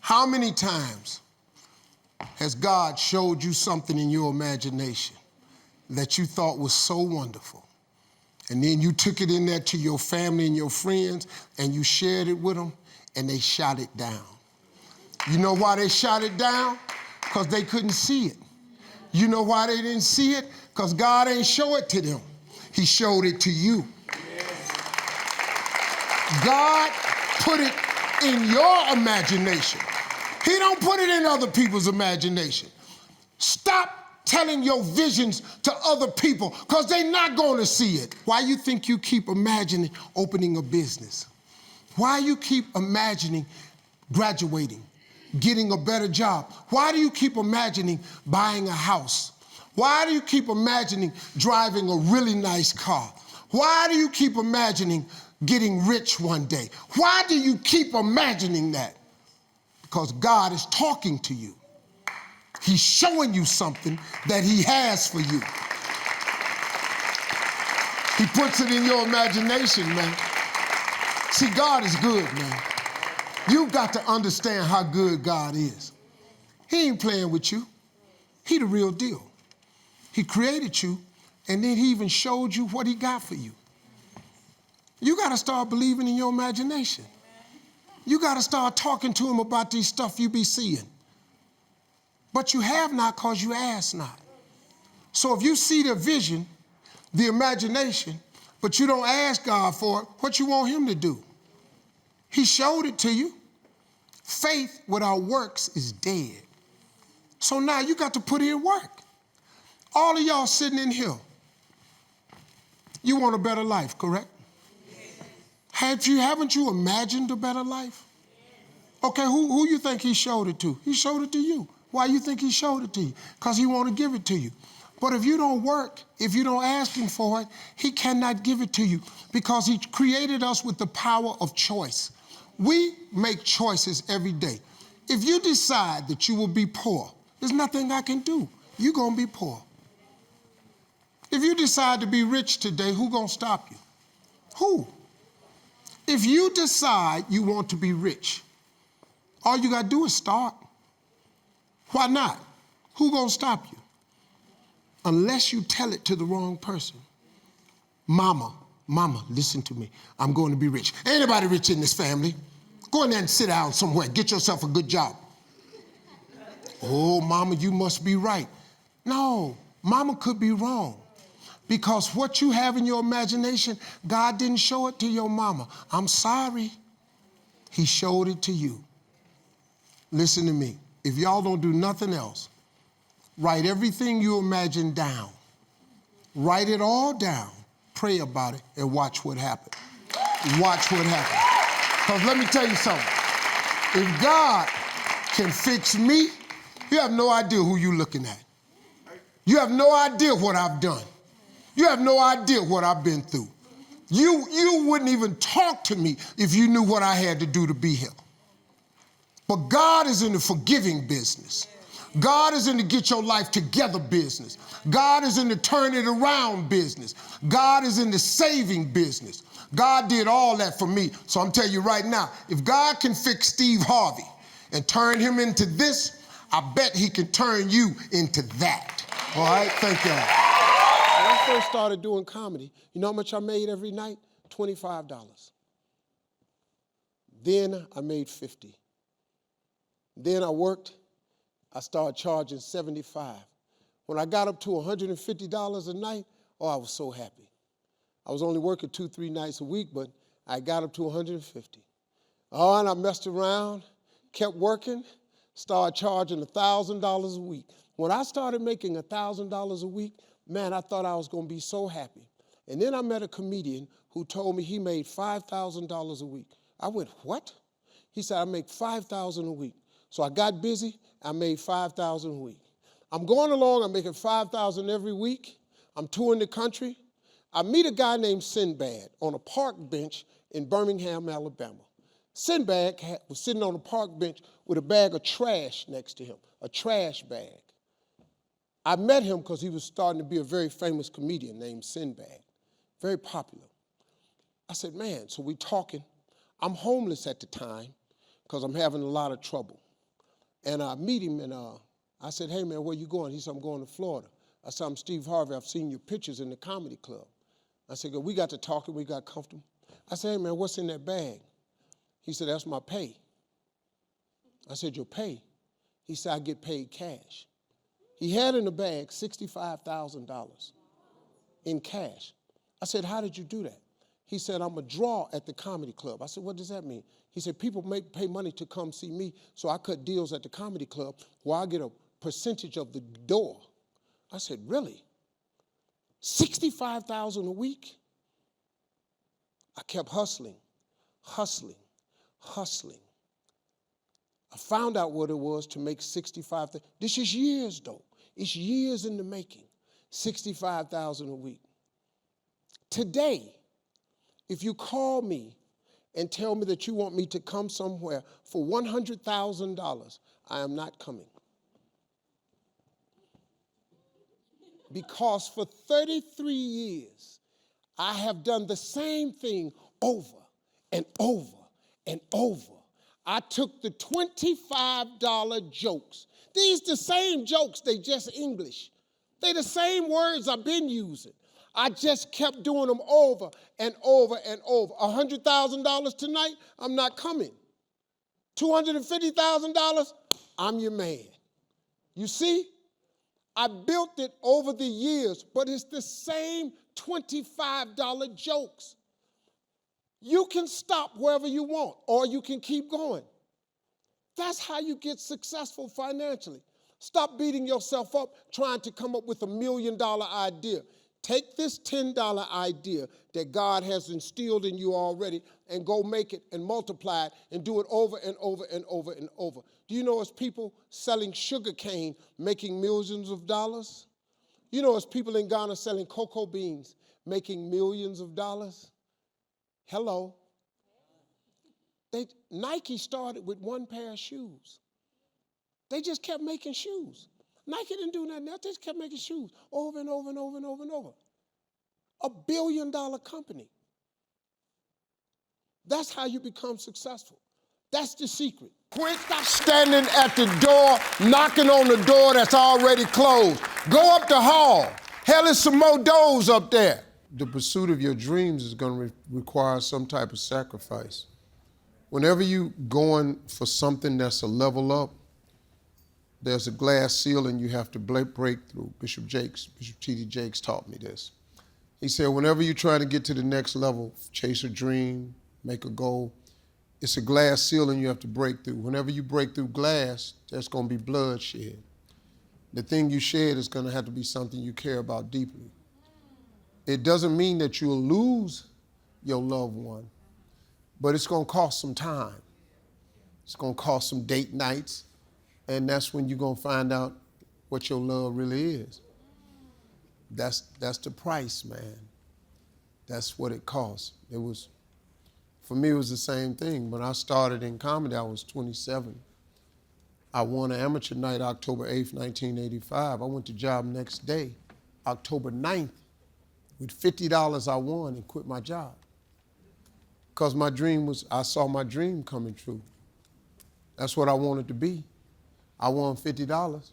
How many times has God showed you something in your imagination that you thought was so wonderful? And then you took it in there to your family and your friends and you shared it with them and they shot it down. You know why they shot it down? Because they couldn't see it. You know why they didn't see it? Because God ain't show it to them. He showed it to you. God put it in your imagination. He don't put it in other people's imagination. Stop telling your visions to other people because they're not going to see it. Why you think you keep imagining opening a business? Why you keep imagining graduating, getting a better job? Why do you keep imagining buying a house? Why do you keep imagining driving a really nice car? Why do you keep imagining getting rich one day? Why do you keep imagining that? Because God is talking to you. He's showing you something that he has for you. He puts it in your imagination, man. See, God is good, man. You've got to understand how good God is. He ain't playing with you. He the real deal. He created you, and then he even showed you what he got for you. You got to start believing in your imagination. You got to start talking to him about these stuff you be seeing. But you have not because you ask not. So if you see the vision, the imagination, but you don't ask God for it, what you want him to do? He showed it to you. Faith without works is dead. So now you got to put in work. All of y'all sitting in here, you want a better life, correct? Haven't you imagined a better life? Okay, who you think he showed it to? He showed it to you. Why you think he showed it to you? Because he want to give it to you. But if you don't work, if you don't ask him for it, he cannot give it to you because he created us with the power of choice. We make choices every day. If you decide that you will be poor, there's nothing I can do. You're going to be poor. If you decide to be rich today, who's going to stop you? Who? If you decide you want to be rich, all you got to do is start. Why not? Who's going to stop you? Unless you tell it to the wrong person. Mama, listen to me. I'm going to be rich. Anybody rich in this family? Go in there and sit down somewhere. Get yourself a good job. Oh, mama, you must be right. No, mama could be wrong. Because what you have in your imagination, God didn't show it to your mama. I'm sorry. He showed it to you. Listen to me. If y'all don't do nothing else, write everything you imagine down. Write it all down. Pray about it and watch what happens. Watch what happens. Because let me tell you something. If God can fix me, you have no idea who you're looking at. You have no idea what I've done. You have no idea what I've been through. You wouldn't even talk to me if you knew what I had to do to be here. But God is in the forgiving business. God is in the get your life together business. God is in the turn it around business. God is in the saving business. God did all that for me. So I'm telling you right now, if God can fix Steve Harvey and turn him into this, I bet he can turn you into that. All right, thank you. When I first started doing comedy, you know how much I made every night? $25. Then I made $50. Then I worked. I started charging $75. When I got up to $150 a night, oh, I was so happy. I was only working 2-3 nights a week, but I got up to $150. Oh, and I messed around, kept working, started charging $1,000 a week. When I started making $1,000 a week, man, I thought I was going to be so happy. And then I met a comedian who told me he made $5,000 a week. I went, what? He said, I make $5,000 a week. So I got busy, I made $5,000 a week. I'm going along, I'm making $5,000 every week. I'm touring the country. I meet a guy named Sinbad on a park bench in Birmingham, Alabama. Sinbad was sitting on a park bench with a bag of trash next to him, a trash bag. I met him because he was starting to be a very famous comedian named Sinbad, very popular. I said, man, so we talking. I'm homeless at the time because I'm having a lot of trouble. And I meet him, and I said, hey, man, where you going? He said, I'm going to Florida. I said, I'm Steve Harvey. I've seen your pictures in the comedy club. I said, we got to talking. We got comfortable. I said, hey, man, what's in that bag? He said, that's my pay. I said, your pay? He said, I get paid cash. He had in the bag $65,000 in cash. I said, how did you do that? He said, I'm a draw at the comedy club. I said, what does that mean? He said, people pay money to come see me, so I cut deals at the comedy club where I get a percentage of the door. I said, really? $65,000 a week? I kept hustling. I found out what it was to make $65,000. This is years, though. It's years in the making. $65,000 a week. Today, if you call me and tell me that you want me to come somewhere for $100,000, I am not coming. Because for 33 years, I have done the same thing over and over and over. I took the $25 jokes. These the same jokes, they just English. They the same words I've been using. I just kept doing them over and over and over. $100,000 tonight, I'm not coming. $250,000, I'm your man. You see? I built it over the years, but it's the same $25 jokes. You can stop wherever you want, or you can keep going. That's how you get successful financially. Stop beating yourself up trying to come up with $1 million idea. Take this $10 idea that God has instilled in you already and go make it and multiply it and do it over and over and over and over. Do you know it's people selling sugar cane making millions of dollars? You know it's people in Ghana selling cocoa beans making millions of dollars? Hello. Nike started with one pair of shoes. They just kept making shoes. Nike didn't do nothing else. They just kept making shoes over and over and over and over and over. $1 billion company. That's how you become successful. That's the secret. Quit standing at the door, knocking on the door that's already closed. Go up the hall. Hell, there's some more doors up there. The pursuit of your dreams is going to require some type of sacrifice. Whenever you're going for something that's a level up, there's a glass ceiling you have to break through. Bishop T.D. Jakes taught me this. He said, whenever you're trying to get to the next level, chase a dream, make a goal, it's a glass ceiling you have to break through. Whenever you break through glass, there's going to be bloodshed. The thing you shed is going to have to be something you care about deeply. It doesn't mean that you'll lose your loved one, but it's going to cost some time. It's going to cost some date nights, and that's when you're going to find out what your love really is. That's the price, man. That's what it costs. For me, it was the same thing. When I started in comedy, I was 27. I won an amateur night October 8th, 1985. I went to job next day, October 9th, with $50 I won and quit my job. Because I saw my dream coming true. That's what I wanted to be. I won $50.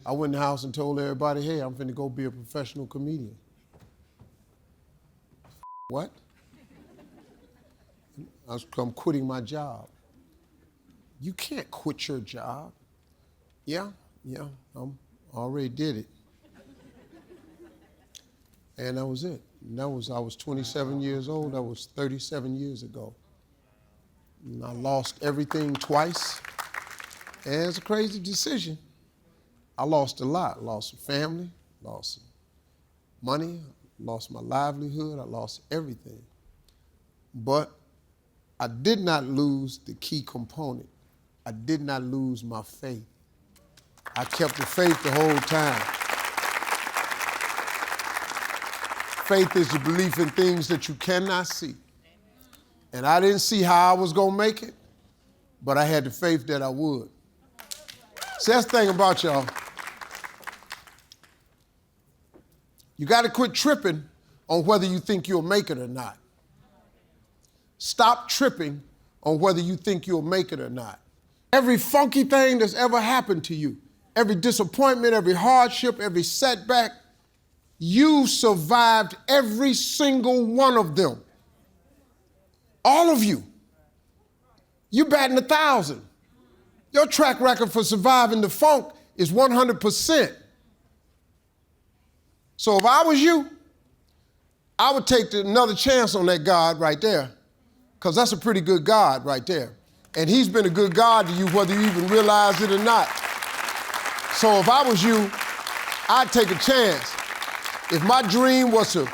I went in the house and told everybody, hey, I'm finna go be a professional comedian. What? I'm quitting my job. You can't quit your job. Yeah, I already did it. And that was it. And I was 27 years old. That was 37 years ago. And I lost everything twice. And it's a crazy decision. I lost a lot. Lost some family, lost some money, lost my livelihood, I lost everything. But I did not lose the key component. I did not lose my faith. I kept the faith the whole time. Faith is the belief in things that you cannot see. And I didn't see how I was going to make it, but I had the faith that I would. See, that's the thing about y'all. You got to quit tripping on whether you think you'll make it or not. Stop tripping on whether you think you'll make it or not. Every funky thing that's ever happened to you, every disappointment, every hardship, every setback, you survived every single one of them. All of you. You batting 1,000. Your track record for surviving the funk is 100%. So if I was you, I would take another chance on that God right there, because that's a pretty good God right there. And he's been a good God to you whether you even realize it or not. So if I was you, I'd take a chance. If my dream was to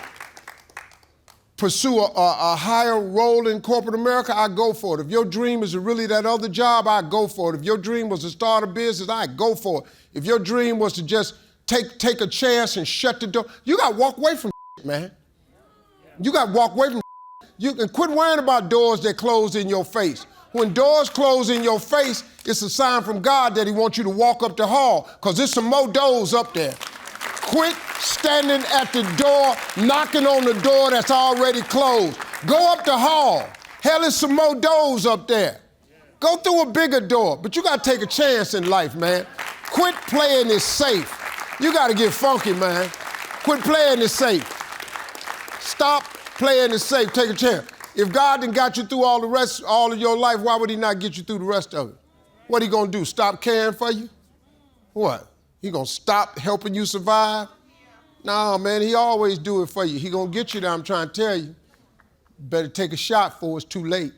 pursue a higher role in corporate America, I'd go for it. If your dream is really that other job, I'd go for it. If your dream was to start a business, I'd go for it. If your dream was to just take a chance and shut the door, you got to walk away from man. You got to walk away from You can quit worrying about doors that close in your face. When doors close in your face, it's a sign from God that he wants you to walk up the hall, because there's some more doors up there. Quit standing at the door, knocking on the door that's already closed. Go up the hall. Hell, there's some more doors up there. Go through a bigger door, but you got to take a chance in life, man. Quit playing it safe. You got to get funky, man. Quit playing it safe. Stop playing it safe. Take a chance. If God done got you through all of your life, why would he not get you through the rest of it? What he gonna do, stop caring for you? What? He gonna stop helping you survive? No, man, he always do it for you. He gonna get you there, I'm trying to tell you. Better take a shot before it's too late.